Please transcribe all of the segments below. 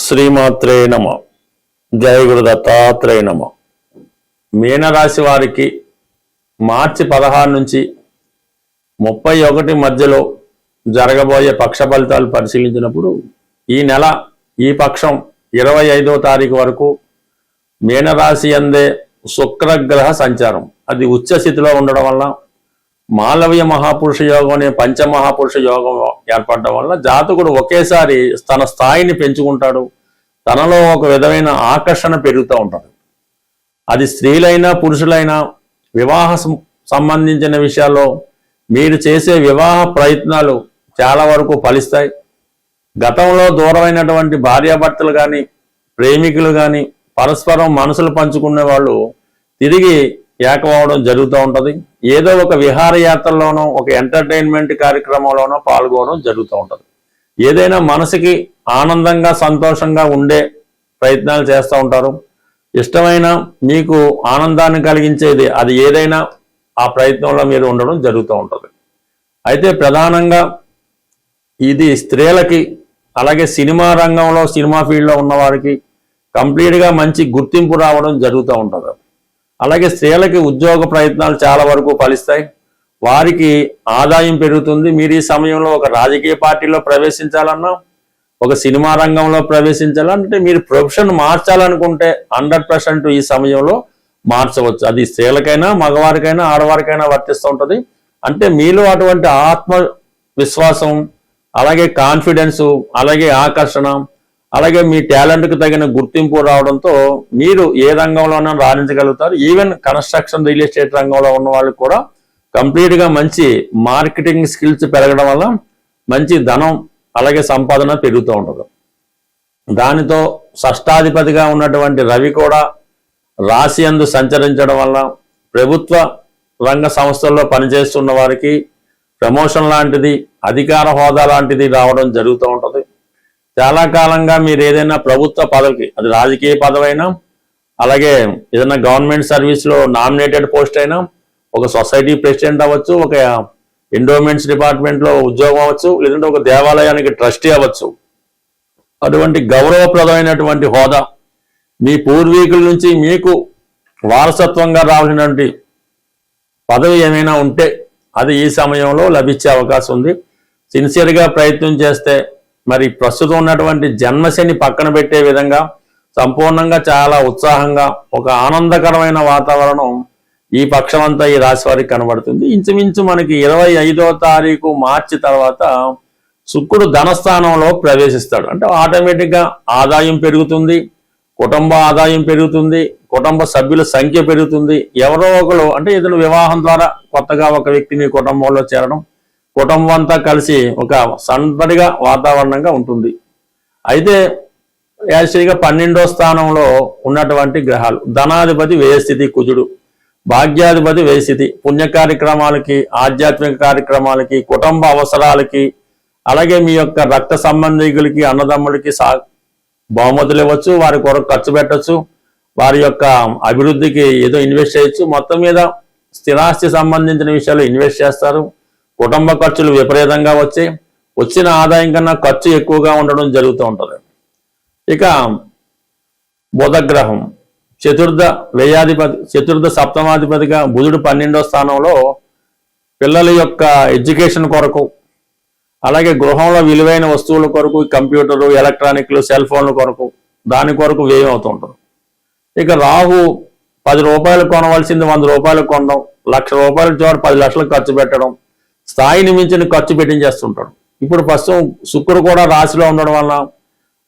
శ్రీమాత్రే నమ. జయ గురు దత్తాత్రేయ నమ. మీనరాశి వారికి మార్చి 16 నుంచి 31 మధ్యలో జరగబోయే పక్ష ఫలితాలు పరిశీలించినప్పుడు ఈ నెల ఈ పక్షం 25వ తారీఖు వరకు మీనరాశి అందే శుక్రగ్రహ సంచారం అది ఉచ్చ స్థితిలో ఉండడం వల్ల మాలవ్య మహాపురుష యోగం అనే పంచమహాపురుష యోగం ఏర్పడడం వల్ల జాతకుడు ఒకేసారి తన స్థాయిని పెంచుకుంటాడు. తనలో ఒక విధమైన ఆకర్షణ పెరుగుతూ ఉంటాడు. అది స్త్రీలైనా పురుషులైనా వివాహ సంబంధించిన విషయాల్లో మీరు చేసే వివాహ ప్రయత్నాలు చాలా వరకు ఫలిస్తాయి. గతంలో దూరమైనటువంటి భార్యాభర్తలు కానీ ప్రేమికులు కానీ పరస్పరం మనసులు పంచుకునే వాళ్ళు తిరిగి ఏకమవడం జరుగుతూ ఉంటుంది. ఏదో ఒక విహారయాత్రలోనో ఒక ఎంటర్టైన్మెంట్ కార్యక్రమంలోనో పాల్గొనడం జరుగుతూ ఉంటుంది. ఏదైనా మనసుకి ఆనందంగా సంతోషంగా ఉండే ప్రయత్నాలు చేస్తూ ఉంటారు. ఇష్టమైన మీకు ఆనందాన్ని కలిగించేది అది ఏదైనా ఆ ప్రయత్నంలో మీరు ఉండడం జరుగుతూ ఉంటుంది. అయితే ప్రధానంగా ఇది స్త్రీలకి అలాగే సినిమా రంగంలో సినిమా ఫీల్డ్లో ఉన్నవారికి కంప్లీట్గా మంచి గుర్తింపు రావడం జరుగుతూ ఉంటుంది. అలాగే స్త్రీలకి ఉద్యోగ ప్రయత్నాలు చాలా వరకు ఫలిస్తాయి. వారికి ఆదాయం పెరుగుతుంది. మీరు ఈ సమయంలో ఒక రాజకీయ పార్టీలో ప్రవేశించాలన్నా ఒక సినిమా రంగంలో ప్రవేశించాలంటే మీరు ప్రొఫెషన్ మార్చాలనుకుంటే 100% ఈ సమయంలో మార్చవచ్చు. అది స్త్రీలకైనా మగవారికైనా ఆడవారికైనా వర్తిస్తూ ఉంటుంది. అంటే మీలో అటువంటి ఆత్మవిశ్వాసం అలాగే కాన్ఫిడెన్స్ అలాగే ఆకర్షణ అలాగే మీ టాలెంట్కి తగిన గుర్తింపు రావడంతో మీరు ఏ రంగంలోనైనా రాణించగలుగుతారు. ఈవెన్ కన్స్ట్రక్షన్ రియల్ ఎస్టేట్ రంగంలో ఉన్న వాళ్ళకి కూడా కంప్లీట్గా మంచి మార్కెటింగ్ స్కిల్స్ పెరగడం వల్ల మంచి ధనం అలాగే సంపాదన పెరుగుతూ ఉంటుంది. దానితో షష్టాధిపతిగా ఉన్నటువంటి రవి కూడా రాశి యందు సంచరించడం వల్ల ప్రభుత్వ రంగ సంస్థల్లో పనిచేస్తున్న వారికి ప్రమోషన్ లాంటిది అధికార హోదా లాంటిది రావడం జరుగుతూ ఉంటుంది. చాలా కాలంగా మీరు ఏదైనా ప్రభుత్వ పదవికి అది రాజకీయ పదవైనా అలాగే ఏదైనా గవర్నమెంట్ సర్వీస్లో నామినేటెడ్ పోస్ట్ అయినా ఒక సొసైటీ ప్రెసిడెంట్ అవ్వచ్చు, ఒక ఎండోమెంట్స్ డిపార్ట్మెంట్లో ఉద్యోగం అవ్వచ్చు, లేదంటే ఒక దేవాలయానికి ట్రస్టీ అవ్వచ్చు. అటువంటి గౌరవప్రదమైనటువంటి హోదా మీ పూర్వీకుల నుంచి మీకు వారసత్వంగా రావాల్సినటువంటి పదవి ఏమైనా ఉంటే అది ఈ సమయంలో లభించే అవకాశం ఉంది. సిన్సియర్గా ప్రయత్నం చేస్తే మరి ప్రస్తుతం ఉన్నటువంటి జన్మశని పక్కన పెట్టే విధంగా సంపూర్ణంగా చాలా ఉత్సాహంగా ఒక ఆనందకరమైన వాతావరణం ఈ పక్షమంతా ఈ రాశి వారికి కనబడుతుంది. ఇంచుమించు మనకి 25వ తారీఖు మార్చి తర్వాత శుక్రుడు ధనస్థానంలో ప్రవేశిస్తాడు. అంటే ఆటోమేటిక్గా ఆదాయం పెరుగుతుంది, కుటుంబ ఆదాయం పెరుగుతుంది, కుటుంబ సభ్యుల సంఖ్య పెరుగుతుంది. ఎవరో ఒకరు అంటే ఏదైనా వివాహం ద్వారా కొత్తగా ఒక వ్యక్తి మీ కుటుంబంలో చేరడం, కుటుంబం అంతా కలిసి ఒక సందడిగా వాతావరణంగా ఉంటుంది. అయితే యాక్చువల్గా 12వ స్థానంలో ఉన్నటువంటి గ్రహాలు ధనాధిపతి వ్యయస్థితి కుజుడు, భాగ్యాధిపతి వ్యయస్థితి పుణ్య కార్యక్రమాలకి ఆధ్యాత్మిక కార్యక్రమాలకి కుటుంబ అవసరాలకి అలాగే మీ యొక్క రక్త సంబంధికులకి అన్నదమ్ములకి బహుమతులు ఇవ్వచ్చు, వారి కొరకు ఖర్చు పెట్టచ్చు, వారి యొక్క అభివృద్ధికి ఏదో ఇన్వెస్ట్ చేయొచ్చు. మొత్తం మీద స్థిరాస్తి సంబంధించిన విషయాలు ఇన్వెస్ట్ చేస్తారు. కుటుంబ ఖర్చులు విపరీతంగా వచ్చిన ఆదాయం కన్నా ఖర్చు ఎక్కువగా ఉండడం జరుగుతూ ఉంటుంది. ఇక బుధగ్రహం చతుర్థ సప్తమాధిపతిగా బుధుడు 12వ స్థానంలో పిల్లల యొక్క ఎడ్యుకేషన్ కొరకు అలాగే గృహంలో విలువైన వస్తువుల కొరకు కంప్యూటరు ఎలక్ట్రానిక్లు సెల్ ఫోన్ల కొరకు దాని కొరకు వ్యయం అవుతూ ఉంటుంది. ఇక రాహు 10 రూపాయలు కొనవలసింది 100 రూపాయలు కొనడం, 1,00,000 రూపాయల చోట 10 లక్షలు ఖర్చు పెట్టడం, స్థాయిని మించిన ఖర్చు పెట్టించేస్తుంటాడు. ఇప్పుడు ప్రస్తుతం శుక్రుడు కూడా రాశిలో ఉండడం వల్ల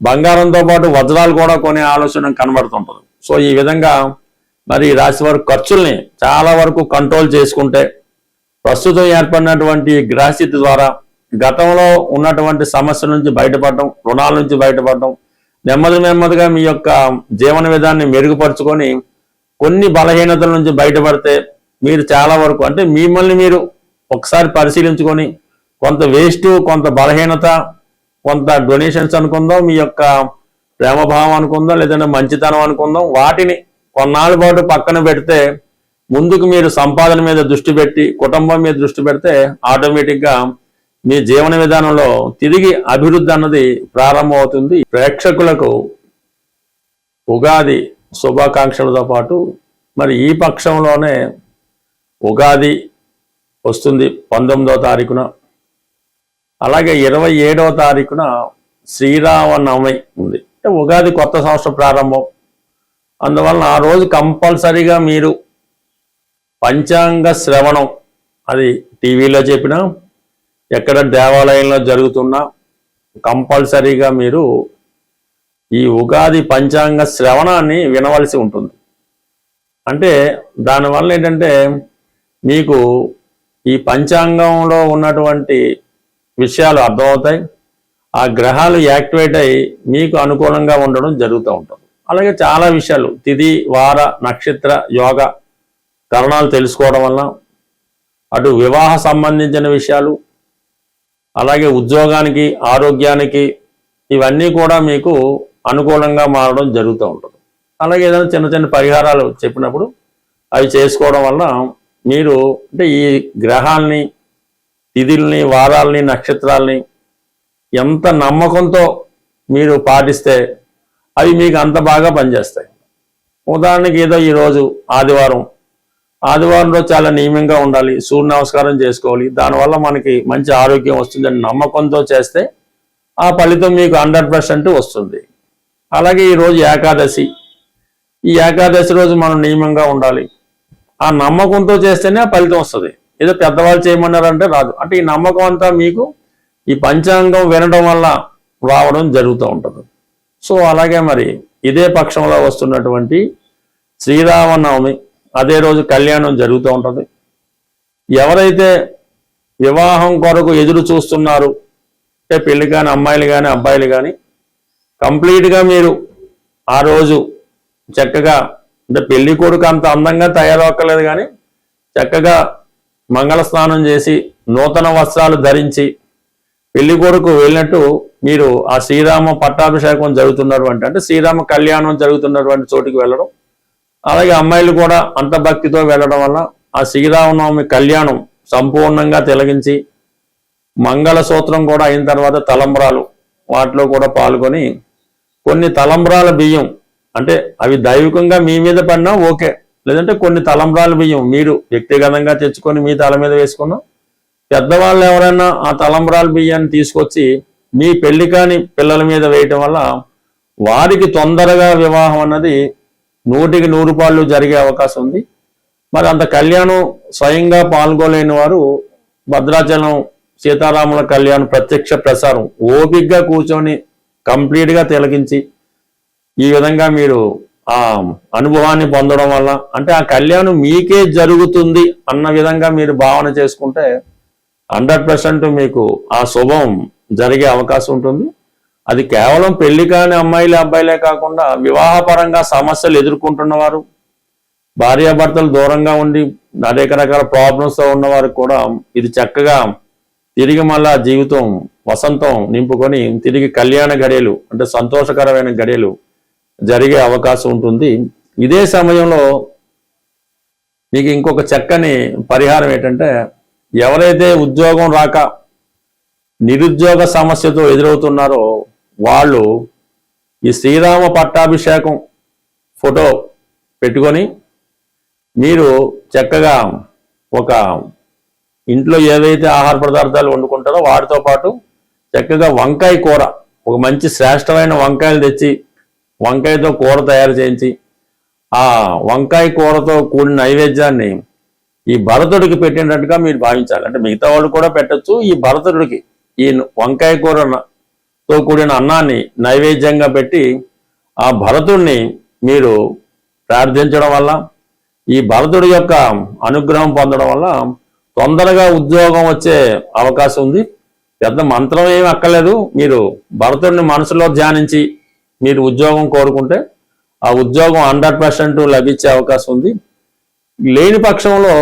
బంగారంతో పాటు వజ్రాలు కూడా కొనే ఆలోచన కనబడుతుంటుంది. సో ఈ విధంగా మరి రాశి వారి ఖర్చుల్ని చాలా వరకు కంట్రోల్ చేసుకుంటే ప్రస్తుతం ఏర్పడినటువంటి గ్రహస్థితి ద్వారా గతంలో ఉన్నటువంటి సమస్యల నుంచి బయటపడడం, రుణాల నుంచి బయటపడడం, నెమ్మదిగా మీ యొక్క జీవన విధాన్ని మెరుగుపరుచుకొని కొన్ని బలహీనతల నుంచి బయటపడితే మీరు చాలా వరకు అంటే మిమ్మల్ని మీరు ఒకసారి పరిశీలించుకొని కొంత వేస్ట్ కొంత బలహీనత కొంత డొనేషన్స్ అనుకుందాం, మీ యొక్క ప్రేమభావం అనుకుందాం, లేదంటే మంచితనం అనుకుందాం, వాటిని కొన్నాళ్ళ పాటు పక్కన పెడితే ముందుకు మీరు సంపాదన మీద దృష్టి పెట్టి కుటుంబం మీద దృష్టి పెడితే ఆటోమేటిక్గా మీ జీవన విధానంలో తిరిగి అభివృద్ధి అన్నది ప్రారంభమవుతుంది. ప్రేక్షకులకు ఉగాది శుభాకాంక్షలతో పాటు మరి ఈ పక్షంలోనే ఉగాది వస్తుంది 19వ తారీఖున, అలాగే 27వ తారీఖున శ్రీరామనవమి ఉంది. అంటే ఉగాది కొత్త సంవత్సరం ప్రారంభం. అందువలన ఆ రోజు కంపల్సరీగా మీరు పంచాంగ శ్రవణం, అది టీవీలో చెప్పినా ఎక్కడ దేవాలయంలో జరుగుతున్నా కంపల్సరీగా మీరు ఈ ఉగాది పంచాంగ శ్రవణాన్ని వినవలసి ఉంటుంది. అంటే దానివల్ల ఏంటంటే మీకు ఈ పంచాంగంలో ఉన్నటువంటి విషయాలు అర్థమవుతాయి, ఆ గ్రహాలు యాక్టివేట్ అయ్యి మీకు అనుకూలంగా ఉండడం జరుగుతూ ఉంటుంది. అలాగే చాలా విషయాలు తిథి వార నక్షత్ర యోగ కరణాలు తెలుసుకోవడం వల్ల అటు వివాహ సంబంధించిన విషయాలు, అలాగే ఉద్యోగానికి ఆరోగ్యానికి ఇవన్నీ కూడా మీకు అనుకూలంగా మారడం జరుగుతూ ఉంటుంది. అలాగే ఏదైనా చిన్న చిన్న పరిహారాలు చెప్పినప్పుడు అవి చేసుకోవడం వల్ల మీరు అంటే ఈ గ్రహాలని తిథుల్ని వారాలని నక్షత్రాలని ఎంత నమ్మకంతో మీరు పాటిస్తే అవి మీకు అంత బాగా పనిచేస్తాయి. ఉదాహరణకి ఏదో ఈరోజు ఆదివారం రోజు చాలా నియమంగా ఉండాలి, సూర్య నమస్కారం చేసుకోవాలి, దానివల్ల మనకి మంచి ఆరోగ్యం వస్తుందని నమ్మకంతో చేస్తే ఆ ఫలితం మీకు 100% వస్తుంది. అలాగే ఈరోజు ఏకాదశి, ఈ ఏకాదశి రోజు మనం నియమంగా ఉండాలి, ఆ నమ్మకంతో చేస్తేనే ఆ ఫలితం వస్తుంది. ఏదో పెద్దవాళ్ళు చేయమన్నారంటే రాదు. అంటే ఈ నమ్మకం అంతా మీకు ఈ పంచాంగం వినడం వల్ల రావడం జరుగుతూ ఉంటుంది. సో అలాగే మరి ఇదే పక్షంలో వస్తున్నటువంటి శ్రీరామనవమి, అదే రోజు కళ్యాణం జరుగుతూ ఉంటుంది. ఎవరైతే వివాహం కొరకు ఎదురు చూస్తున్నారు, అంటే పెళ్లి కానీ అమ్మాయిలు కానీ అబ్బాయిలు కానీ కంప్లీట్గా మీరు ఆ రోజు చక్కగా, అంటే పెళ్లి కొడుకు అంత అందంగా తయారవక్కర్లేదు కానీ చక్కగా మంగళ స్నానం చేసి నూతన వస్త్రాలు ధరించి పెళ్లి కొడుకు వెళ్ళినట్టు మీరు ఆ శ్రీరామ పట్టాభిషేకం జరుగుతున్నటువంటి, అంటే శ్రీరామ కళ్యాణం జరుగుతున్నటువంటి చోటికి వెళ్ళడం, అలాగే అమ్మాయిలు కూడా అంత భక్తితో వెళ్ళడం వల్ల ఆ శ్రీరామనవమి కళ్యాణం సంపూర్ణంగా తిలగించి మంగళసూత్రం కూడా అయిన తర్వాత తలంబ్రాలు వాటిలో కూడా పాల్గొని కొన్ని తలంబ్రాల బియ్యం, అంటే అవి దైవికంగా మీ మీద పడినా ఓకే, లేదంటే కొన్ని తలంబ్రాల బియ్యం మీరు వ్యక్తిగతంగా తెచ్చుకొని మీ తల మీద వేసుకున్నా, పెద్దవాళ్ళు ఎవరైనా ఆ తలంబ్రాల బియ్యాన్ని తీసుకొచ్చి మీ పెళ్లి కాని పిల్లల మీద వేయటం వల్ల వారికి తొందరగా వివాహం అన్నది 100కి 100 రూపాయలు జరిగే అవకాశం ఉంది. మరి అంత కళ్యాణం స్వయంగా పాల్గొలేని వారు భద్రాచలం సీతారాముల కళ్యాణం ప్రత్యక్ష ప్రసారం ఓపికగా కూర్చొని కంప్లీట్గా తిలకించి ఈ విధంగా మీరు ఆ అనుభవాన్ని పొందడం వల్ల, అంటే ఆ కళ్యాణం మీకే జరుగుతుంది అన్న విధంగా మీరు భావన చేసుకుంటే 100% మీకు ఆ శుభం జరిగే అవకాశం ఉంటుంది. అది కేవలం పెళ్లి కాని అమ్మాయిలే అబ్బాయిలే కాకుండా వివాహపరంగా సమస్యలు ఎదుర్కొంటున్న వారు, భార్యాభర్తలు దూరంగా ఉండి అనేక రకాల ప్రాబ్లమ్స్తో ఉన్నవారు కూడా ఇది చక్కగా తిరిగి మళ్ళా జీవితం వసంతం నింపుకొని తిరిగి కళ్యాణ గడియలు, అంటే సంతోషకరమైన గడియలు జరిగే అవకాశం ఉంటుంది. ఇదే సమయంలో మీకు ఇంకొక చక్కని పరిహారం ఏంటంటే, ఎవరైతే ఉద్యోగం రాక నిరుద్యోగ సమస్యతో ఎదురవుతున్నారో వాళ్ళు ఈ శ్రీరామ పట్టాభిషేకం ఫోటో పెట్టుకొని మీరు చక్కగా ఒక ఇంట్లో ఏవైతే ఆహార పదార్థాలు వండుకుంటారో వాటితో పాటు చక్కగా వంకాయ కూర, ఒక మంచి శ్రేష్టమైన వంకాయలు తెచ్చి వంకాయతో కూర తయారు చేయించి ఆ వంకాయ కూరతో కూడిన నైవేద్యాన్ని ఈ భరతుడికి పెట్టినట్టుగా మీరు భావించాలి. అంటే మిగతా వాళ్ళు కూడా పెట్టచ్చు, ఈ భరతుడికి ఈ వంకాయ కూరతో కూడిన అన్నాన్ని నైవేద్యంగా పెట్టి ఆ భరతుడిని మీరు ప్రార్థించడం వల్ల, ఈ భరతుడి యొక్క అనుగ్రహం పొందడం వల్ల తొందరగా ఉద్యోగం వచ్చే అవకాశం ఉంది. పెద్ద మంత్రం ఏమి అక్కర్లేదు, మీరు భరతుడిని మనసులో ధ్యానించి మీరు ఉద్యోగం కోరుకుంటే ఆ ఉద్యోగం 100% లభించే అవకాశం ఉంది. లేని పక్షంలో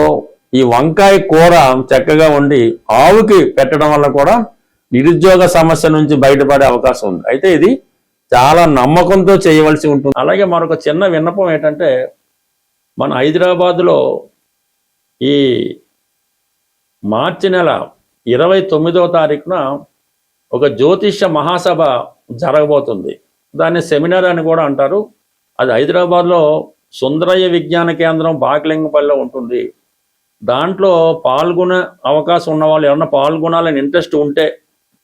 ఈ వంకాయ కూర చక్కగా వండి ఆవుకి పెట్టడం వల్ల కూడా నిరుద్యోగ సమస్య నుంచి బయటపడే అవకాశం ఉంది. అయితే ఇది చాలా నమ్మకంతో చేయవలసి ఉంటుంది. అలాగే మరొక చిన్న విన్నపం ఏంటంటే, మన హైదరాబాద్లో ఈ మార్చి నెల 29వ తారీఖున ఒక జ్యోతిష్య మహాసభ జరగబోతుంది. దాన్ని సెమినార్ అని కూడా అంటారు. అది హైదరాబాద్లో సుందరయ్య విజ్ఞాన కేంద్రం బాకలింగపల్లిలో ఉంటుంది. దాంట్లో పాల్గొనే అవకాశం ఉన్న వాళ్ళు ఎవరన్నా పాల్గొనాలని ఇంట్రెస్ట్ ఉంటే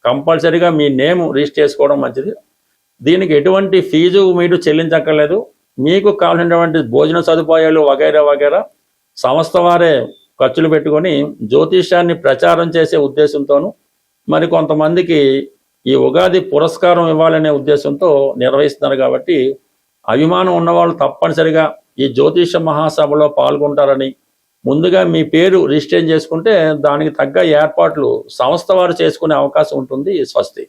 కంపల్సరీగా మీ నేమ్ రిజిస్టర్ చేసుకోవడం మంచిది. దీనికి ఎటువంటి ఫీజు మీరు చెల్లించక్కర్లేదు. మీకు కావాల్సినటువంటి భోజన సదుపాయాలు వగైరా వగైరా సంస్థ వారే ఖర్చులు పెట్టుకొని జ్యోతిష్యాన్ని ప్రచారం చేసే ఉద్దేశంతోనూ మరి కొంతమందికి ఈ ఉగాది పురస్కారం ఇవ్వాలనే ఉద్దేశంతో నిర్వహిస్తున్నారు. కాబట్టి అభిమానం ఉన్నవాళ్ళు తప్పనిసరిగా ఈ జ్యోతిష మహాసభలో పాల్గొంటారని ముందుగా మీ పేరు రిజిస్టర్ చేసుకుంటే దానికి తగ్గ ఏర్పాట్లు సంస్థ వారు చేసుకునే అవకాశం ఉంటుంది. స్వస్తి.